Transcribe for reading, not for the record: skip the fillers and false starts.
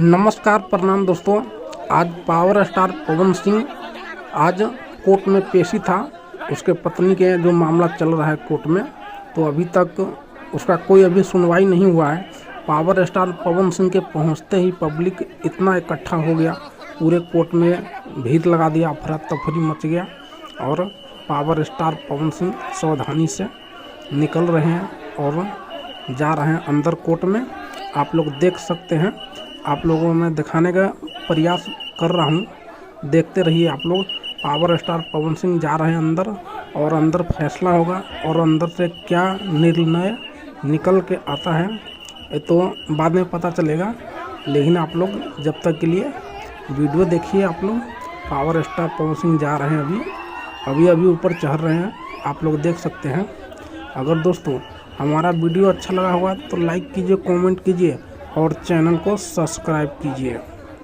नमस्कार, प्रणाम दोस्तों। आज पावर स्टार पवन सिंह आज कोर्ट में पेशी था। उसके पत्नी के जो मामला चल रहा है कोर्ट में, तो अभी तक उसका कोई अभी सुनवाई नहीं हुआ है। पावर स्टार पवन सिंह के पहुंचते ही पब्लिक इतना इकट्ठा हो गया, पूरे कोर्ट में भीड़ लगा दिया, अफरा तफरी मच गया और पावर स्टार पवन सिंह सावधानी से निकल रहे हैं और जा रहे हैं अंदर कोर्ट में। आप लोग देख सकते हैं, आप लोगों में दिखाने का प्रयास कर रहा हूं, देखते रहिए आप लोग। पावर स्टार पवन सिंह जा रहे हैं अंदर और अंदर फैसला होगा और अंदर से क्या निर्णय निकल के आता है ये तो बाद में पता चलेगा। लेकिन आप लोग जब तक के लिए वीडियो देखिए। आप लोग पावर स्टार पवन सिंह जा रहे हैं, अभी ऊपर चढ़ रहे हैं, आप लोग देख सकते हैं। अगर दोस्तों हमारा वीडियो अच्छा लगा होगा तो लाइक कीजिए, कमेंट कीजिए और चैनल को सब्सक्राइब कीजिए।